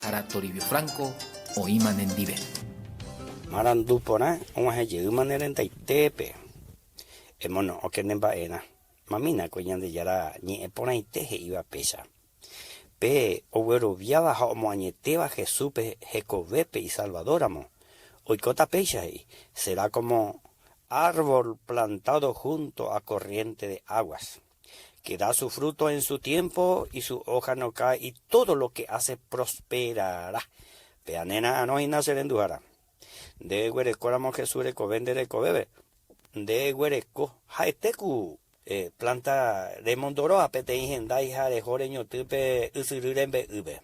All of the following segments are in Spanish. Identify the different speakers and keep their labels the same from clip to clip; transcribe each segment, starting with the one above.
Speaker 1: Para Toribio Franco o Imanendive.
Speaker 2: Marandupona, un ajeyu manera en Taitepe. Mono, o que nembaena. Mamina, coñan de yara, ni epona y teje iba pesa. Pe, o güero viaba, homo añeteba, Jesús, Jecovepe y Salvadoramo. Oicota pecha y será como árbol plantado junto a corriente de aguas, que da su fruto en su tiempo y su hoja no cae, y todo lo que hace prosperará. Peanena no hay nacer en Duara. De güerecóramo Jesús recovendereco bebe. De güereco, jaetecu, planta de mondoro apete ingendai jare joreño tupe usururembe ube.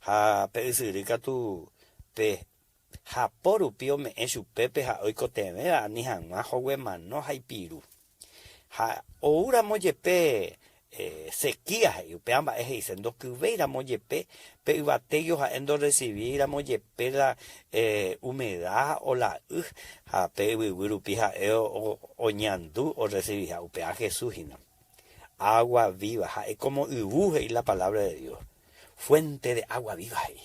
Speaker 2: Ja pe usurika tu pe ja poru pio me en su pepe ja oikoteme ni han majowe mano jaipiru. Ja oura moyepe sequía y peamba es diciendo que hubiera moyepe pe batello ja endo recibir moyepe la humedad o la ja pe wirupija o ñandú o recibir ja upea Jesús hino. Agua viva ja es como ubuje y la palabra de Dios, fuente de agua viva ahí.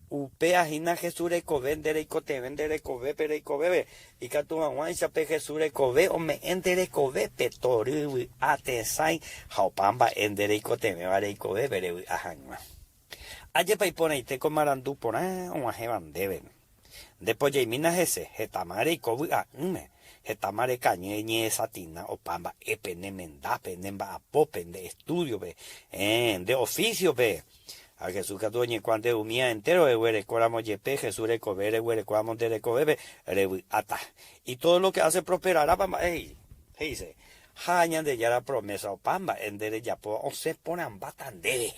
Speaker 2: Upea hina Jesús recovendere y cotevendere covepere y covebe y catuaguancha pe Jesús recove o me endere covepe toru atesai jaupamba endere y cotevare y covepere ajanma. Aye pa ipona ite comarandú pona o ajeban deben. Después ya mina jese jetamare y covu a jetamare cañeñe satina o pamba epene mendape nemba apope de estudio pe de oficio pe. A Jesús que dueñe cuando umía entero de huere coramo yepe Jesús recovere huere coramo de recovebe ata y todo lo que hace prosperará pamba dice hañan de ya la promesa o pamba en de yapo o se ponen batande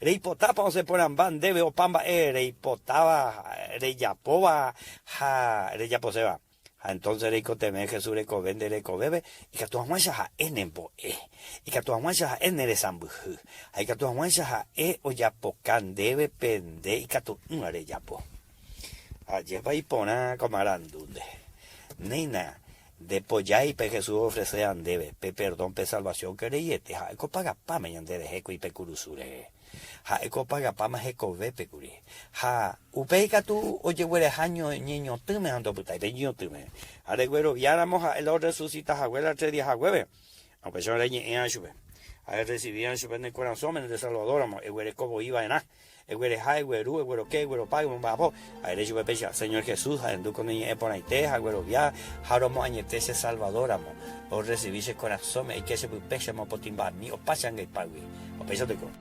Speaker 2: reipotapa o se ponen bandebe o pamba reipotaba reyapoba ha reyaposeba. Entonces recoteme Jesús recovende recovebe y que tu amuanza ja enembo y que tu amuanza ja enere sambuju y que tu amuanza ja o yapocan debe pende y que tu are yapo allí va y pona camarandunde nena de pollay pe Jesús ofrecean debe pe perdón pe salvación que reyete ja eco paga pa me yande de jeco y pe curusure ja eco paga pa ma jeco ve pe curi ja upeica tu oye huele año niño tume ando puta y niño tume ale güero viáramos a el orden resucita abuela 3 días a hueve aunque yo le ni en sube a recibían su en el corazón en de Salvador el güero como iba en el güero hay güero el güero que güero pago un babo a le sube pecha Señor Jesús a endu con niña por ahí te a güero via jaromo añete ese Salvador amo o recibirse corazón y que se pecha mo potimba mi o pasan el pagui o pecha de con